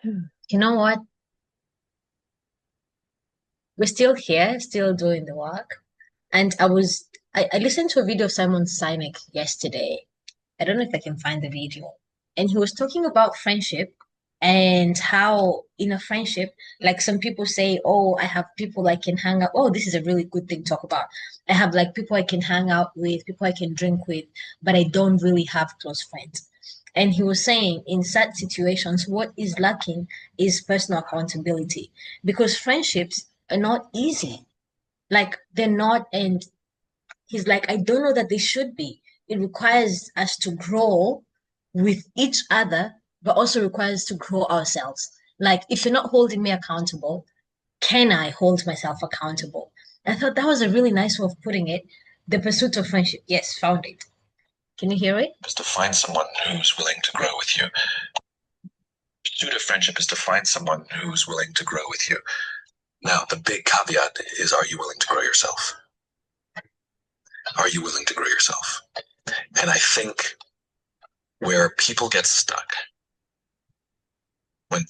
You know what? We're still here, still doing the work. And I listened to a video of Simon Sinek yesterday. I don't know if I can find the video. And he was talking about friendship and how in a friendship, like some people say, oh, I have people I can hang out. Oh, this is a really good thing to talk about. I have like people I can hang out with, people I can drink with, but I don't really have close friends. And he was saying in such situations, what is lacking is personal accountability because friendships are not easy. Like they're not, and he's like, I don't know that they should be. It requires us to grow with each other, but also requires to grow ourselves. Like, if you're not holding me accountable, can I hold myself accountable? I thought that was a really nice way of putting it. The pursuit of friendship. Yes, found it. Can you hear it? Is to find someone who's willing to grow with you. Pursuit of friendship is to find someone who's willing to grow with you. Now, the big caveat is, are you willing to grow yourself? Are you willing to grow yourself? And I think where people get stuck when,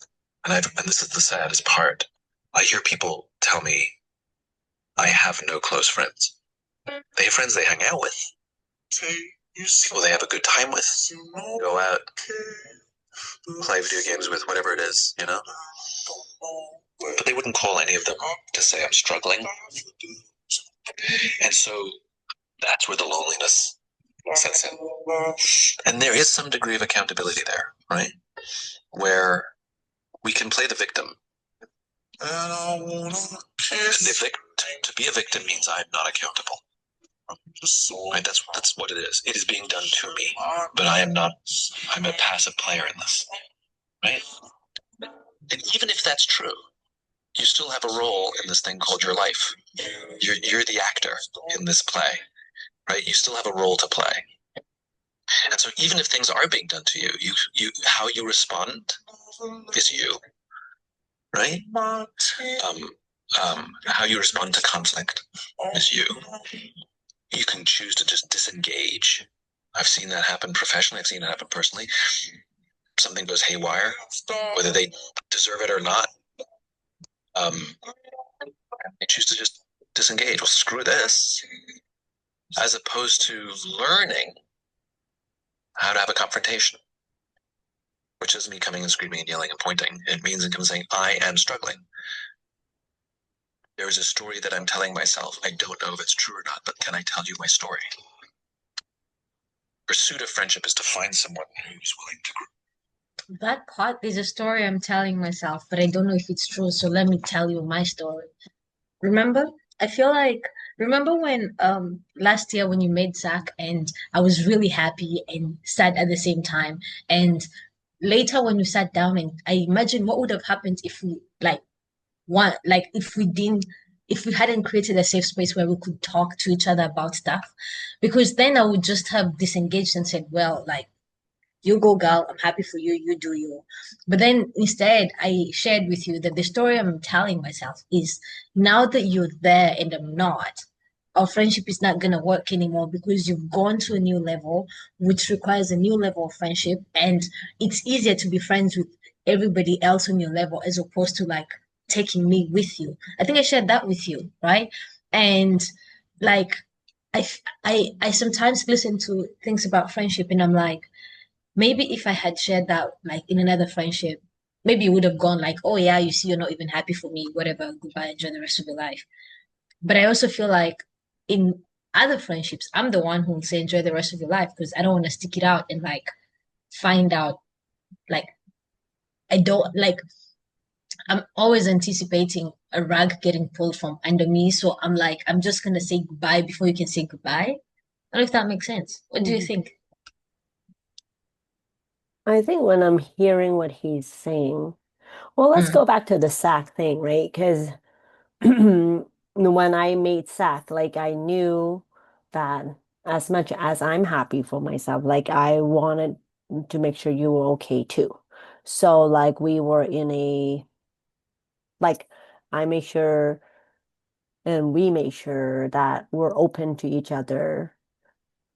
and this is the saddest part, I hear people tell me, I have no close friends. They have friends they hang out with, people they have a good time with, go out, play video games with, whatever it is, you know? But they wouldn't call any of them to say I'm struggling. And so that's where the loneliness sets in. And there is some degree of accountability there, right? Where we can play the victim. And to be a victim means I'm not accountable. Right? That's what it is. It is being done to me, but I am not. I'm a passive player in this, right? And even if that's true, you still have a role in this thing called your life. You're the actor in this play, right? You still have a role to play. And so even if things are being done to you, how you respond is you, right? How you respond to conflict is you. You can choose to just disengage. I've seen that happen professionally. I've seen it happen personally. Something goes haywire, whether they deserve it or not. They choose to just disengage. Well, screw this, as opposed to learning how to have a confrontation, which isn't me coming and screaming and yelling and pointing. It means I'm saying, I am struggling. There is a story that I'm telling myself. I don't know if it's true or not, but can I tell you my story? Pursuit of friendship is to find someone who's willing to grow. That part is a story I'm telling myself, but I don't know if it's true. So let me tell you my story. Remember? I feel like remember when last year when you made Zach and I was really happy and sad at the same time. And later when we sat down and I imagine what would have happened if we if we didn't if we hadn't created a safe space where we could talk to each other about stuff. Because then I would just have disengaged and said, well, like you go, girl. I'm happy for you. You do you. But then instead, I shared with you that the story I'm telling myself is now that you're there and I'm not, our friendship is not going to work anymore because you've gone to a new level, which requires a new level of friendship. And it's easier to be friends with everybody else on your level as opposed to like taking me with you. I think I shared that with you, right? And like, I sometimes listen to things about friendship and I'm like, maybe if I had shared that like in another friendship, maybe it would have gone like, oh yeah, you see, you're not even happy for me, whatever, goodbye, enjoy the rest of your life. But I also feel like in other friendships, I'm the one who will say enjoy the rest of your life because I don't want to stick it out and like find out like I don't like I'm always anticipating a rug getting pulled from under me. So I'm like, I'm just gonna say goodbye before you can say goodbye. I don't know if that makes sense. What do you Mhm. think? I think when I'm hearing what he's saying, well, let's Mm, go back to the sack thing, right? Because when I made sack, like I knew that as much as I'm happy for myself, like I wanted to make sure you were okay too. So like we were in a like I made sure and we made sure that we're open to each other,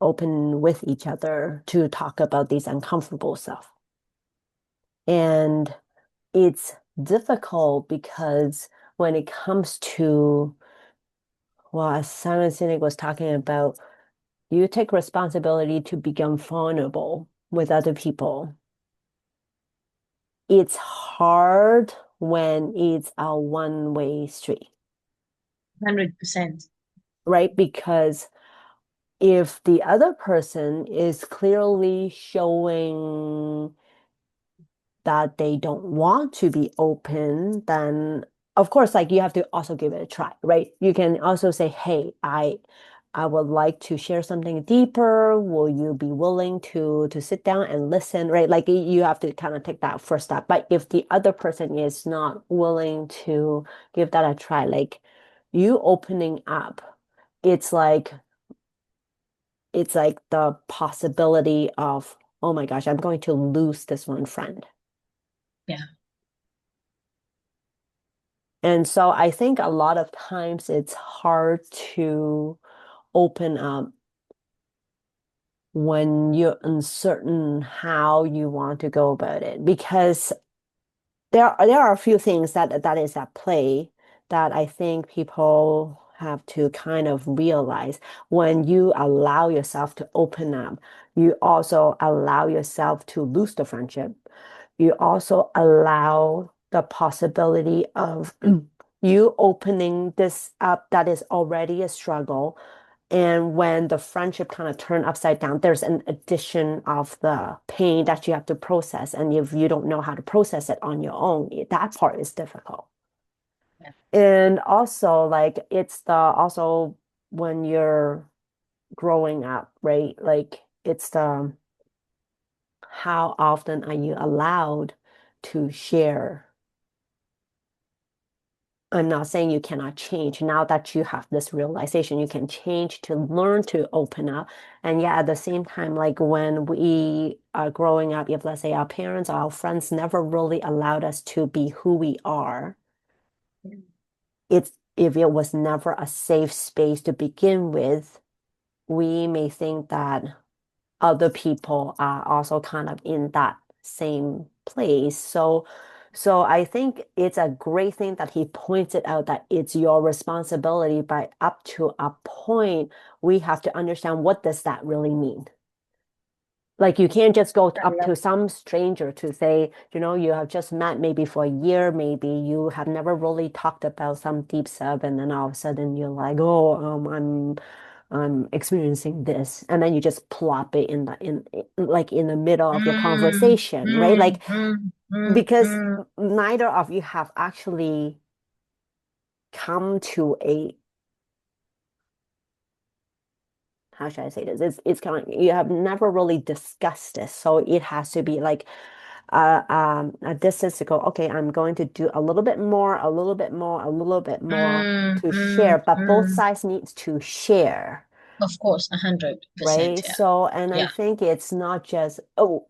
open with each other to talk about these uncomfortable stuff. And it's difficult because when it comes to, well, as Simon Sinek was talking about, you take responsibility to become vulnerable with other people. It's hard when it's a one-way street, 100%. right? Because if the other person is clearly showing that they don't want to be open, then of course, like you have to also give it a try, right? You can also say, hey, I would like to share something deeper. Will you be willing to sit down and listen, right? Like you have to kind of take that first step. But if the other person is not willing to give that a try, like you opening up, it's like it's like the possibility of, oh my gosh, I'm going to lose this one friend. Yeah. And so I think a lot of times it's hard to open up when you're uncertain how you want to go about it because there are a few things that is at play that I think people have to kind of realize when you allow yourself to open up, you also allow yourself to lose the friendship. You also allow the possibility of you opening this up that is already a struggle. And when the friendship kind of turned upside down, there's an addition of the pain that you have to process. And if you don't know how to process it on your own, that part is difficult. Yeah. And also, like, it's the also when you're growing up, right? Like, it's the how often are you allowed to share? I'm not saying you cannot change. Now that you have this realization, you can change to learn to open up. And yeah, at the same time, like when we are growing up, if let's say our parents or our friends never really allowed us to be who we are, it's if it was never a safe space to begin with, we may think that other people are also kind of in that same place. So I think it's a great thing that he pointed out that it's your responsibility, but up to a point, we have to understand what does that really mean. Like you can't just go I up love to some stranger to say, you have just met maybe for a year, maybe you have never really talked about some deep stuff, and then all of a sudden you're like, oh, I'm experiencing this, and then you just plop it like in the middle of your mm, conversation, right? mm, Like mm, mm, because mm, neither of you have actually come to a how should I say this? It's kind of you have never really discussed this, so it has to be like a distance to go. Okay, I'm going to do a little bit more, a little bit more, a little bit more mm, to mm, share, but both mm. sides needs to share, Of course, 100%. right? Yeah. So, and I Yeah. think it's not just oh,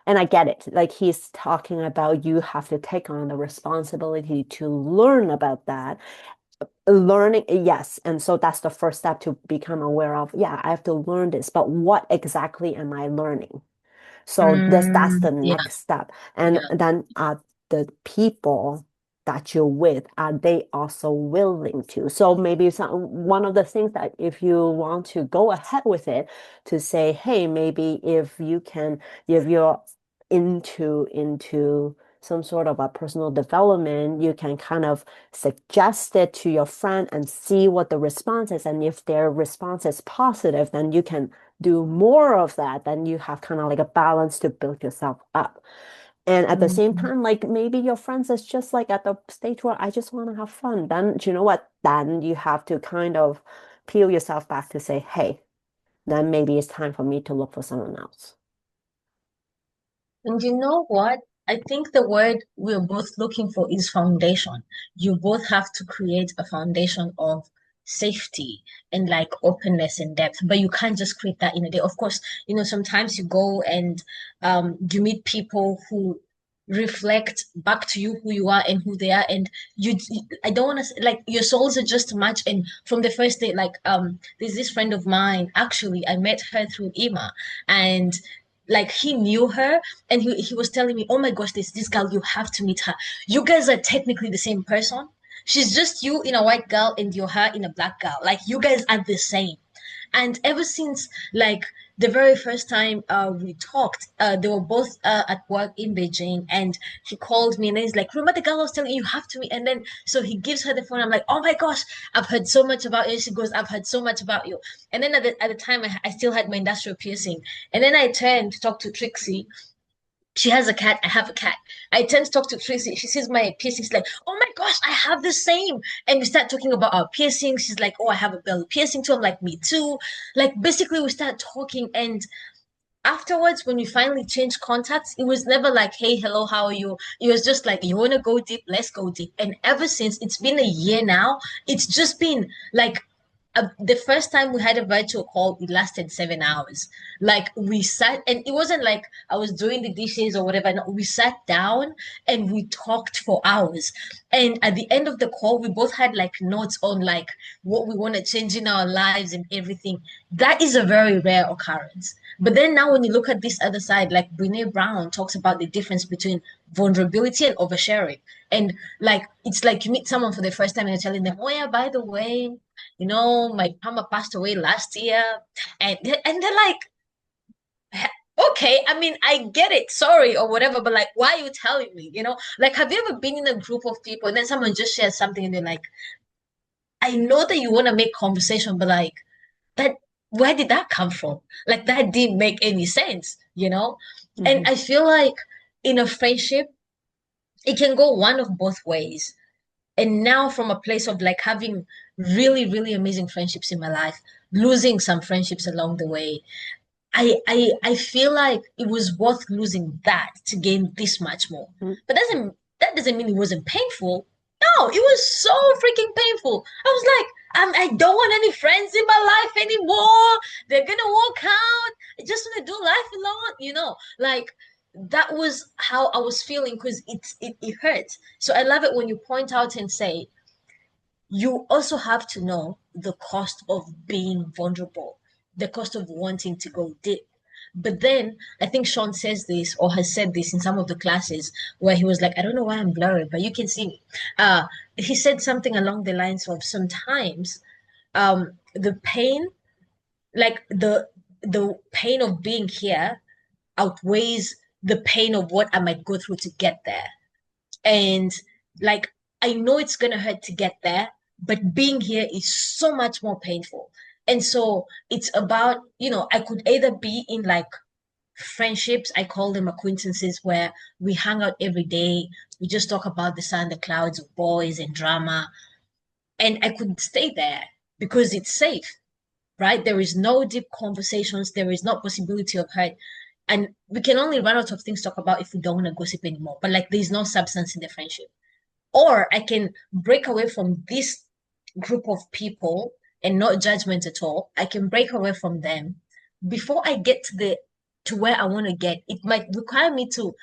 and I get it. Like he's talking about you have to take on the responsibility to learn about that learning, yes. And so that's the first step to become aware of, yeah, I have to learn this, but what exactly am I learning? So that's the Yeah. next step. And Yeah. then the people that you're with, are they also willing to? So maybe one of the things that if you want to go ahead with it, to say, hey, maybe if you're into some sort of a personal development, you can kind of suggest it to your friend and see what the response is. And if their response is positive, then you can do more of that, then you have kind of like a balance to build yourself up. And at the same Mhm. time, like maybe your friends is just like at the stage where I just want to have fun. Then do you know what? Then you have to kind of peel yourself back to say, hey, then maybe it's time for me to look for someone else. And you know what? I think the word we're both looking for is foundation. You both have to create a foundation of safety and like openness and depth, but you can't just create that in a day. Of course, sometimes you go and you meet people who reflect back to you who you are and who they are, and I don't want to like your souls are just a match. And from the first day, like there's this friend of mine, actually I met her through Emma, and like he knew her and he was telling me, oh my gosh, this girl, you have to meet her. You guys are technically the same person. She's just you in a white girl and you're her in a black girl. Like you guys are the same. And ever since like the very first time we talked, they were both at work in Beijing, and he called me and he's like, remember the girl I was telling you, you have to meet. And then so he gives her the phone. I'm like, oh my gosh, I've heard so much about you. She goes, I've heard so much about you. And then at the time, I still had my industrial piercing. And then I turned to talk to Trixie. She has a cat. I have a cat. I tend to talk to Tracy. She sees my piercings, like, oh my gosh, I have the same. And we start talking about our piercings. She's like, oh, I have a belly piercing too. I'm like, me too. Like, basically, we start talking. And afterwards, when we finally changed contacts, it was never like, hey, hello, how are you? It was just like, you want to go deep? Let's go deep. And ever since, it's been a year now, it's just been like the first time we had a virtual call, it lasted 7 hours. Like we sat, and it wasn't like I was doing the dishes or whatever. No, we sat down and we talked for hours. And at the end of the call, we both had like notes on like what we want to change in our lives and everything. That is a very rare occurrence. But then now, when you look at this other side, like Brene Brown talks about the difference between vulnerability and oversharing. And like, it's like you meet someone for the first time and you're telling them, oh, yeah, by the way, my mama passed away last year. And they're like, okay, I mean, I get it, sorry, or whatever, but like, why are you telling me? Like, have you ever been in a group of people and then someone just shares something and they're like, I know that you want to make conversation, but like, that, where did that come from? Like, that didn't make any sense? And Mhm. I feel like in a friendship, it can go one of both ways. And now, from a place of like having really, really amazing friendships in my life, losing some friendships along the way, I feel like it was worth losing that to gain this much more. Mm. But that doesn't mean it wasn't painful. No, it was so freaking painful. I was like, I don't want any friends in my life anymore. They're gonna walk out. I just want to do life alone. Like that was how I was feeling because it hurts. So I love it when you point out and say, you also have to know the cost of being vulnerable, the cost of wanting to go deep. But then I think Sean says this or has said this in some of the classes where he was like, I don't know why I'm blurry, but you can see me. He said something along the lines of sometimes the pain, like the pain of being here outweighs the pain of what I might go through to get there. And like, I know it's gonna hurt to get there, but being here is so much more painful. And so it's about, I could either be in like friendships, I call them acquaintances, where we hang out every day, we just talk about the sun, the clouds, boys, and drama. And I could stay there because it's safe, right? There is no deep conversations, there is no possibility of hurt. And we can only run out of things to talk about if we don't want to gossip anymore. But like, there's no substance in the friendship. Or I can break away from this group of people and not judgment at all. I can break away from them before I get to where I want to get. It might require me to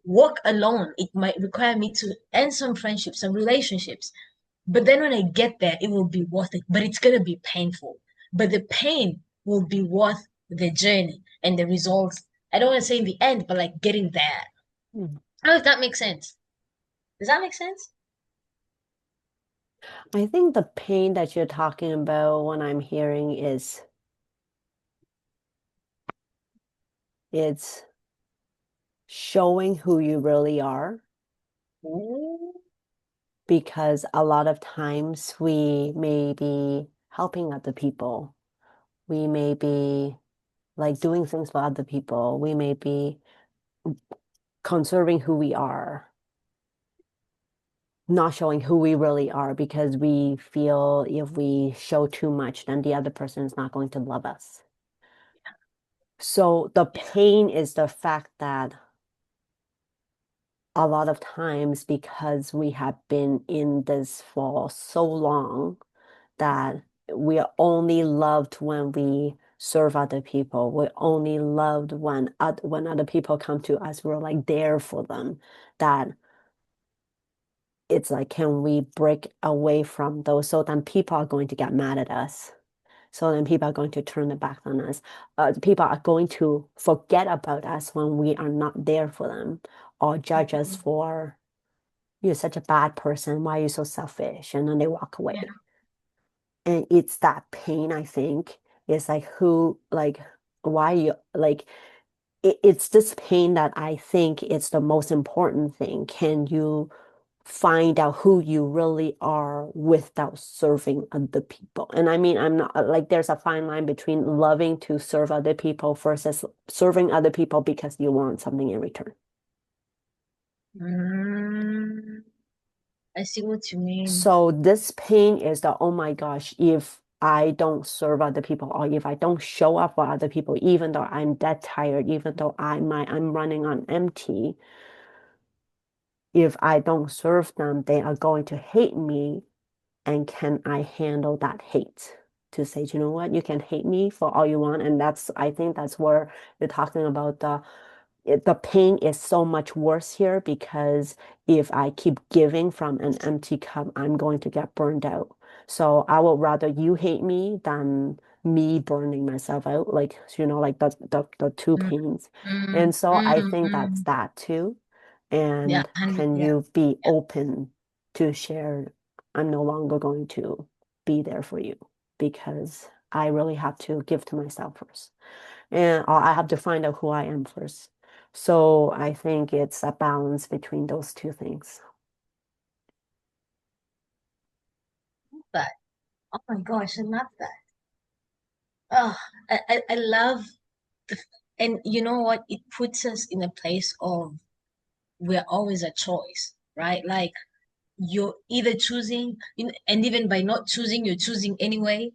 walk alone. It might require me to end some friendships, some relationships. But then when I get there, it will be worth it. But it's gonna be painful. But the pain will be worth the journey and the results. I don't want to say in the end, but like getting there. Mhm. I don't know if that makes sense. Does that make sense? I think the pain that you're talking about when I'm hearing is it's showing who you really are, Ooh. because a lot of times we may be helping other people. We may be like doing things for other people. We may be conserving who we are, not showing who we really are because we feel if we show too much, then the other person is not going to love us. So the Yeah. pain is the fact that a lot of times, because we have been in this for so long, that we are only loved when we serve other people. We're only loved when other people come to us, we're like there for them. That it's like, can we break away from those? So then people are going to get mad at us. So then people are going to turn their back on us. People are going to forget about us when we are not there for them, or judge us Mhm. for, you're such a bad person. Why are you so selfish? And then they walk Yeah. away. And it's that pain, I think. It's like who, like, why you like it's this pain that I think it's the most important thing. Can you find out who you really are without serving other people? And I mean, I'm not like there's a fine line between loving to serve other people versus serving other people because you want something in return. Mm, I see what you mean. So this pain is the, oh my gosh, if I don't serve other people or if I don't show up for other people, even though I'm that tired, even though I'm running on empty, if I don't serve them, they are going to hate me. And can I handle that hate? To say, you know what, you can hate me for all you want. And that's, I think that's where you're talking about the pain is so much worse here because if I keep giving from an empty cup, I'm going to get burned out. So I would rather you hate me than me burning myself out, like like the two Mm, pains. mm, And so I mm, think that's mm. that too. Yeah, And 100, can yeah, you be yeah. open to share? I'm no longer going to be there for you because I really have to give to myself first. And or I have to find out who I am first. So I think it's a balance between those two things. But oh my gosh, I love that. Oh, I love the, and you know what? It puts us in a place of we're always a choice, right? Like you're either choosing, and even by not choosing, you're choosing anyway.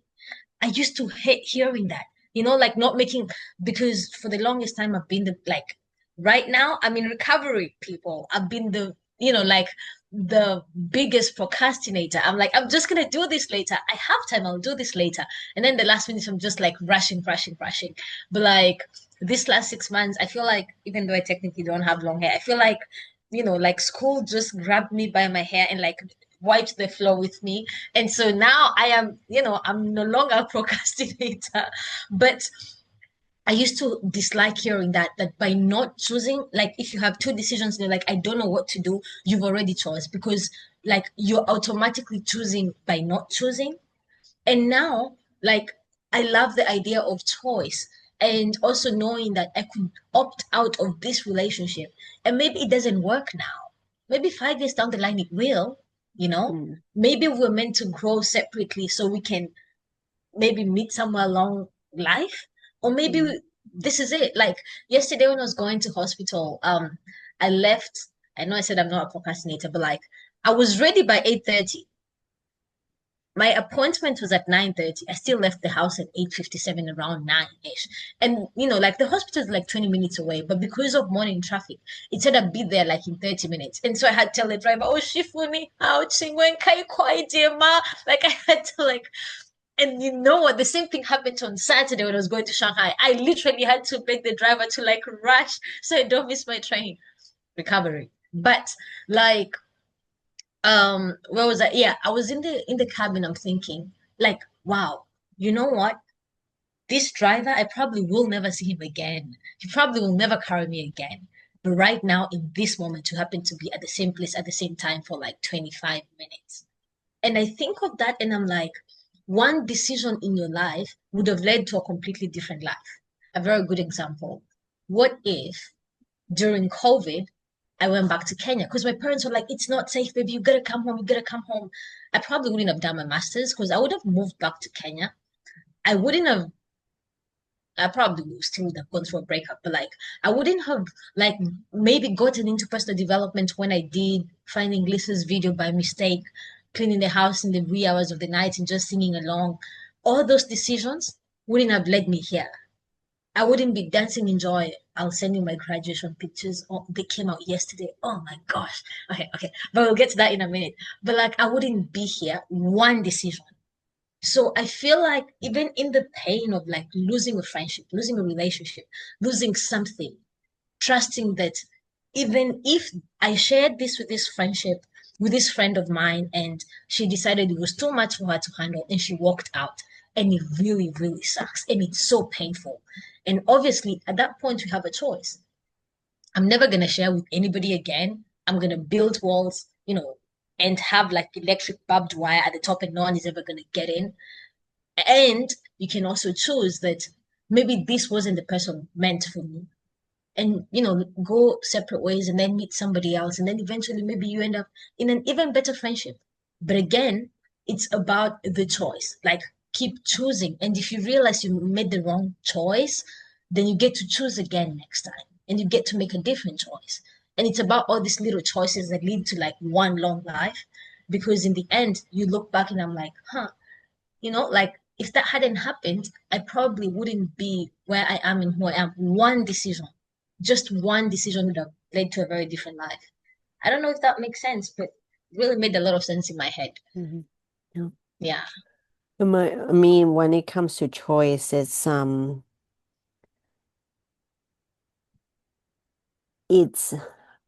I used to hate hearing that, like not making, because for the longest time I've been like, right now I'm in recovery, people. I've been like the biggest procrastinator. I'm like, I'm just gonna do this later. I have time, I'll do this later. And then the last minute, I'm just like rushing, rushing, rushing. But like this last 6 months, I feel like even though I technically don't have long hair, I feel like, like school just grabbed me by my hair and like wiped the floor with me, and so now I am, I'm no longer a procrastinator. But I used to dislike hearing that by not choosing, like if you have two decisions and you're like, I don't know what to do, you've already chose because like you're automatically choosing by not choosing. And now, like, I love the idea of choice and also knowing that I could opt out of this relationship and maybe it doesn't work now. Maybe 5 years down the line it will, you know? Mm, Maybe we're meant to grow separately so we can maybe meet somewhere along life. Or maybe mm, this is it. Like yesterday when I was going to hospital, I left. I know I said I'm not a procrastinator, but like I was ready by 8:30. My appointment was at 9:30. I still left the house at 8:57, around 9-ish. And like the hospital is like 20 minutes away, but because of morning traffic, it said I'd be there like in 30 minutes. And so I had to tell the driver, oh Shifuni, ouching when kai kwai dear ma. Like I had to like, and you know what? The same thing happened on Saturday when I was going to Shanghai. I literally had to beg the driver to like rush so I don't miss my train. Recovery. But like where was I? Yeah, I was in the cabin. I'm thinking like, wow, you know what, this driver, I probably will never see him again. He probably will never carry me again. But right now in this moment you happen to be at the same place at the same time for like 25 minutes, and I think of that and I'm like, one decision in your life would have led to a completely different life. A very good example, what if during COVID, I went back to Kenya because my parents were like, it's not safe, baby. You gotta come home. You gotta come home. I probably wouldn't have done my master's because I would have moved back to Kenya. I wouldn't have, I probably would still would have gone through a breakup, but like, I wouldn't have, like, maybe gotten into personal development when I did, finding Lisa's video by mistake, cleaning the house in the wee hours of the night and just singing along. All those decisions wouldn't have led me here. I wouldn't be dancing in joy. I'll send you my graduation pictures. Oh, they came out yesterday. Oh my gosh. Okay, okay. But we'll get to that in a minute. But like, I wouldn't be here. One decision. So I feel like even in the pain of like losing a friendship, losing a relationship, losing something, trusting that even if I shared this with this friendship, with this friend of mine, and she decided it was too much for her to handle and she walked out, and it really, really sucks. And it's so painful. And obviously, at that point, you have a choice. I'm never going to share with anybody again. I'm going to build walls, and have like electric barbed wire at the top, and no one is ever going to get in. And you can also choose that maybe this wasn't the person meant for me, and go separate ways and then meet somebody else, and then eventually maybe you end up in an even better friendship. But again, it's about the choice. Like, keep choosing, and if you realize you made the wrong choice, then you get to choose again next time, and you get to make a different choice. And it's about all these little choices that lead to like one long life, because in the end you look back and I'm like, like, if that hadn't happened, I probably wouldn't be where I am and who I am. One decision, just one decision would have led to a very different life. I don't know if that makes sense, but it really made a lot of sense in my head. Mhm. Yeah. Yeah. I mean, when it comes to choice, it's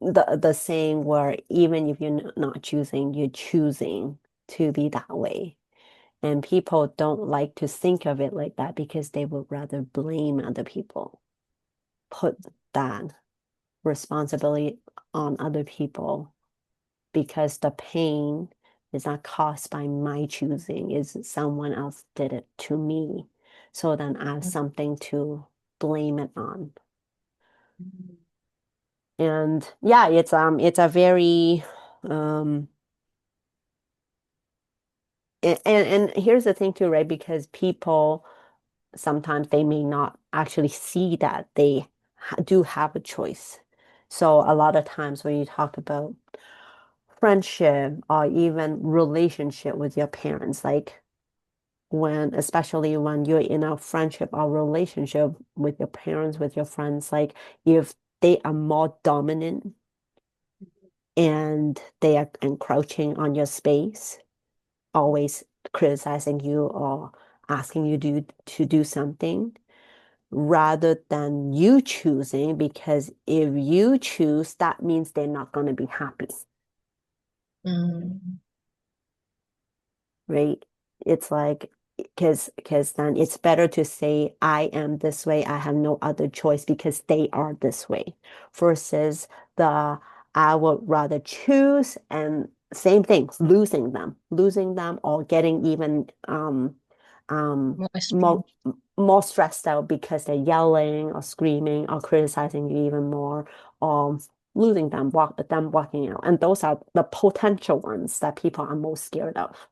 the saying where even if you're not choosing, you're choosing to be that way. And people don't like to think of it like that because they would rather blame other people, put that responsibility on other people because the pain is not caused by my choosing, is someone else did it to me. So then I have something to blame it on. And yeah, it's a very um and here's the thing too, right? Because people sometimes they may not actually see that they do have a choice. So a lot of times when you talk about friendship or even relationship with your parents, like especially when you're in a friendship or relationship with your parents, with your friends, like if they are more dominant and they are encroaching on your space, always criticizing you or asking you to do something rather than you choosing, because if you choose, that means they're not going to be happy, Mm, right? It's like, because then it's better to say, I am this way, I have no other choice because they are this way, versus the I would rather choose and same thing, losing them or getting even more more strength. more stressed out because they're yelling or screaming or criticizing you even more, or losing them walking out. And those are the potential ones that people are most scared of.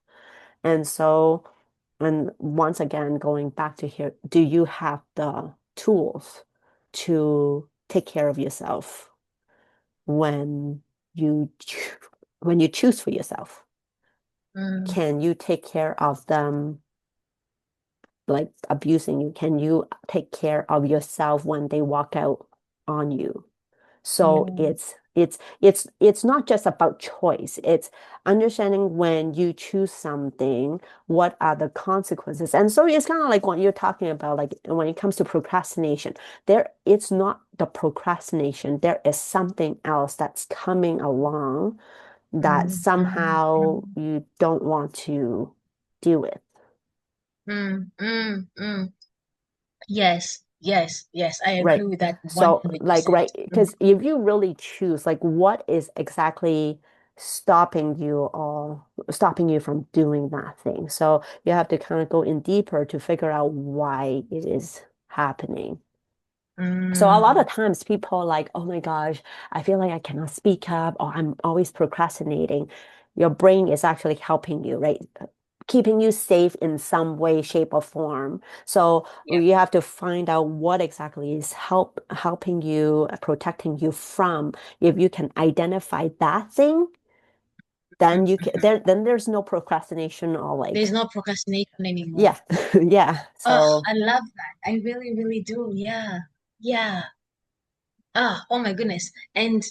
And so, and once again, going back to here, do you have the tools to take care of yourself when when you choose for yourself? Mm, Can you take care of them like abusing you? Can you take care of yourself when they walk out on you? So yeah. it's not just about choice. It's understanding when you choose something, what are the consequences. And so it's kind of like what you're talking about, like when it comes to procrastination, it's not the procrastination. There is something else that's coming along that Mm, mm, somehow mm, you don't want to deal with. mm. Yes, yes, yes. I Right. agree with that So, like, 100%. right, because if you really choose, like, what is exactly stopping you from doing that thing? So you have to kind of go in deeper to figure out why it is happening. So a lot Mm, of times people are like, oh my gosh, I feel like I cannot speak up or I'm always procrastinating. Your brain is actually helping you, right? Keeping you safe in some way, shape, or form. So yeah. you have to find out what exactly is helping you, protecting you from. If you can identify that thing, then you can then there's no procrastination or There's like, no procrastination anymore. yeah, yeah. Oh, So I love that. I really, really do. Yeah. Yeah. Oh my goodness. And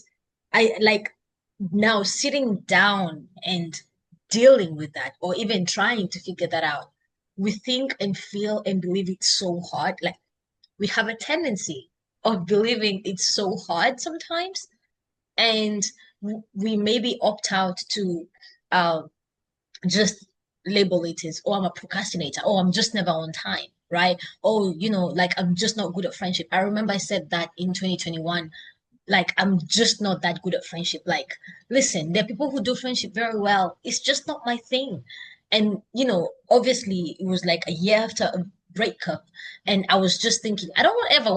I like now sitting down and dealing with that, or even trying to figure that out. We think and feel and believe it's so hard. Like, we have a tendency of believing it's so hard sometimes, and we maybe opt out to uh, just label it as, oh, I'm a procrastinator. Oh, I'm just never on time, right? Oh, like I'm just not good at friendship. I remember I said that in 2021, like I'm just not that good at friendship. Like, listen, there are people who do friendship very well. It's just not my thing. And obviously it was like a year after a breakup, and I was just thinking, I don't ever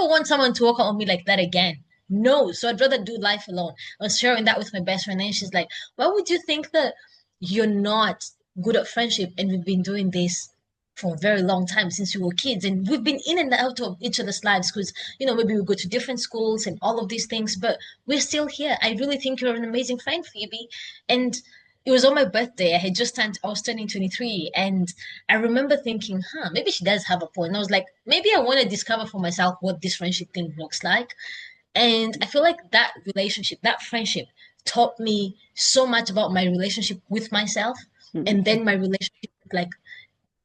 want someone to walk on me like that again. No, so I'd rather do life alone. I was sharing that with my best friend, and she's like, why would you think that you're not good at friendship and we've been doing this for a very long time since we were kids, and we've been in and out of each other's lives because maybe we go to different schools and all of these things, but we're still here. I really think you're an amazing friend, Phoebe. And it was on my birthday. I was turning 23, and I remember thinking, maybe she does have a point. And I was like, maybe I want to discover for myself what this friendship thing looks like. And I feel like that relationship, that friendship taught me so much about my relationship with myself, and Mm-hmm. then my relationship with like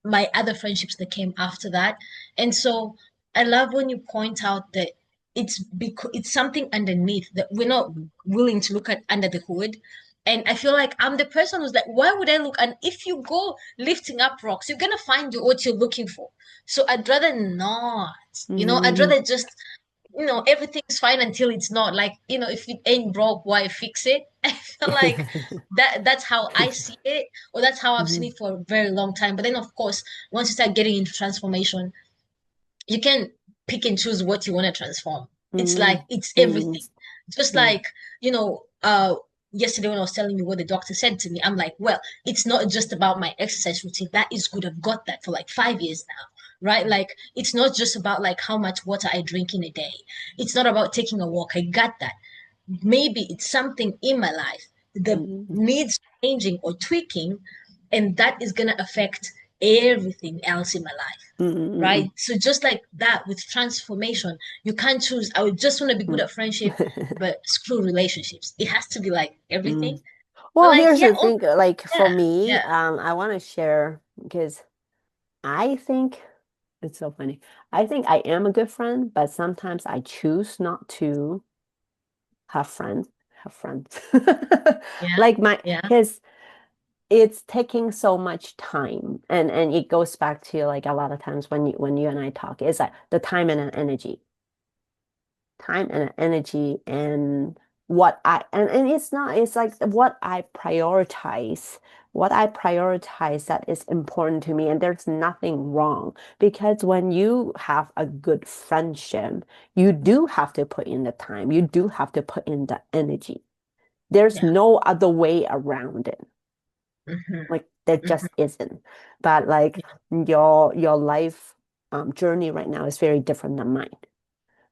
my other friendships that came after that. And so I love when you point out that it's because it's something underneath that we're not willing to look at under the hood. And I feel like I'm the person who's like, why would I look? And if you go lifting up rocks, you're gonna find what you're looking for. So I'd rather not, I'd Mm-hmm. rather just everything's fine until it's not. Like, if it ain't broke, why fix it? I feel like that's how I see it, or that's how I've seen Mm-hmm. it for a very long time. But then, of course, once you start getting into transformation, you can pick and choose what you want to transform. It's like it's Mm-hmm. everything. Just Mm-hmm. like, yesterday when I was telling you what the doctor said to me, I'm like, well, it's not just about my exercise routine. That is good. I've got that for like 5 years now. Right? Like it's not just about like how much water I drink in a day. It's not about taking a walk. I got that. Maybe it's something in my life that Mm-hmm. needs changing or tweaking, and that is gonna affect everything else in my life, Mm-hmm. right? So just like that with transformation, you can't choose, I would just want to be good at friendship, but screw relationships. It has to be like everything. Mm. But Well, like, here's yeah, the oh, thing, like for yeah, me, yeah, I want to share because I think it's so funny. I think I am a good friend, but sometimes I choose not to have friends, have friends. yeah, Like my, yeah, because it's taking so much time, and it goes back to like a lot of times when you and I talk, it's like the time and energy, and what I and it's not it's like what I prioritize that is important to me, and there's nothing wrong because when you have a good friendship, you do have to put in the time, you do have to put in the energy. There's yeah. no other way around it. Hmm. Like there Hmm. just isn't. But like your life journey right now is very different than mine.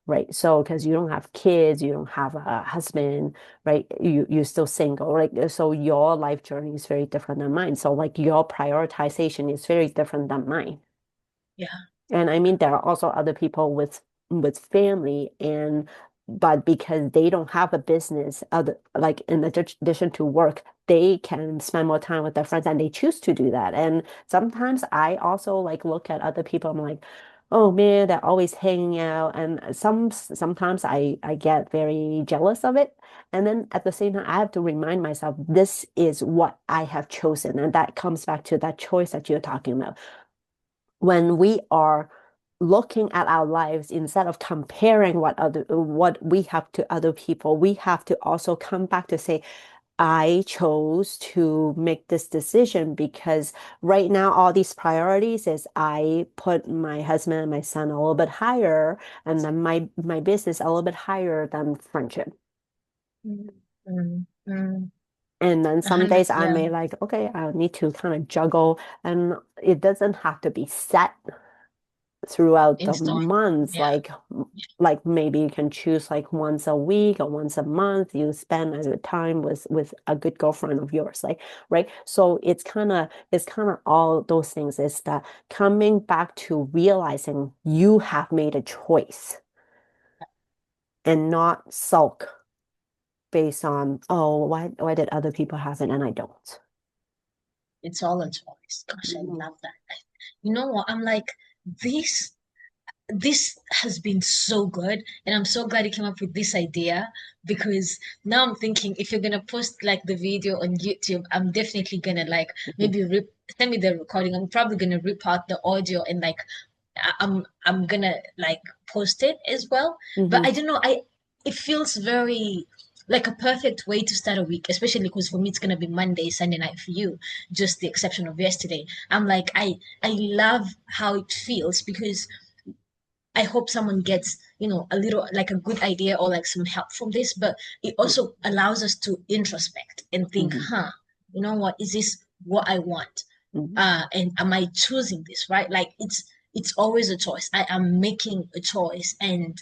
Right. So, because you don't have kids, you don't have a husband, right? You're still single, right? So your life journey is very different than mine. So like your prioritization is very different than mine. Yeah, And I mean, there are also other people with family, and but because they don't have a business, other like in addition to work, they can spend more time with their friends, and they choose to do that. And sometimes I also like look at other people. I'm like, oh man, they're always hanging out, and sometimes I get very jealous of it. And then at the same time, I have to remind myself this is what I have chosen, and that comes back to that choice that you're talking about when we are looking at our lives instead of comparing what we have to other people, we have to also come back to say, I chose to make this decision because right now all these priorities is I put my husband and my son a little bit higher and then my business a little bit higher than friendship. mm, mm, mm. And then A some hundred, days I yeah, may like, okay, I need to kind of juggle and it doesn't have to be set throughout in the store. months, Yeah, like maybe you can choose like once a week or once a month you spend a time with a good girlfriend of yours, like right. So it's kind of all those things is that coming back to realizing you have made a choice and not sulk based on, oh, why did other people have it and I don't. it's all a choice. Gosh, I Mhm. love that. You know what? I'm like, this. this has been so good, and I'm so glad you came up with this idea because now I'm thinking if you're gonna post like the video on YouTube, I'm definitely gonna like Mhm. maybe rip send me the recording. I'm probably gonna rip out the audio and like I'm gonna like post it as well. But Mhm. I don't know, I it feels very like a perfect way to start a week, especially because for me it's gonna be Monday, Sunday night for you, just the exception of yesterday. I'm like I love how it feels because I hope someone gets, a little like a good idea or like some help from this, but it also allows us to introspect and think, Mhm. you know what, is this what I want? Mhm. And am I choosing this, right? Like it's always a choice. I am making a choice. And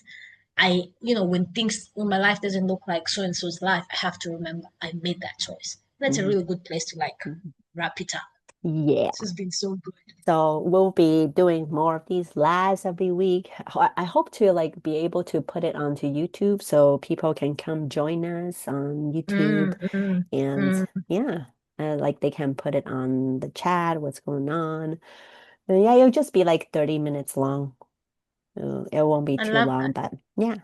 when my life doesn't look like so and so's life, I have to remember I made that choice. That's a Mhm. really good place to like Mhm. wrap it up. Yeah. This has been so good. So we'll be doing more of these lives every week. I hope to like be able to put it onto YouTube so people can come join us on YouTube Mm, mm, and mm. yeah, like they can put it on the chat, what's going on. And yeah, it'll just be like 30 minutes long. It won't be I too love long, that. but yeah.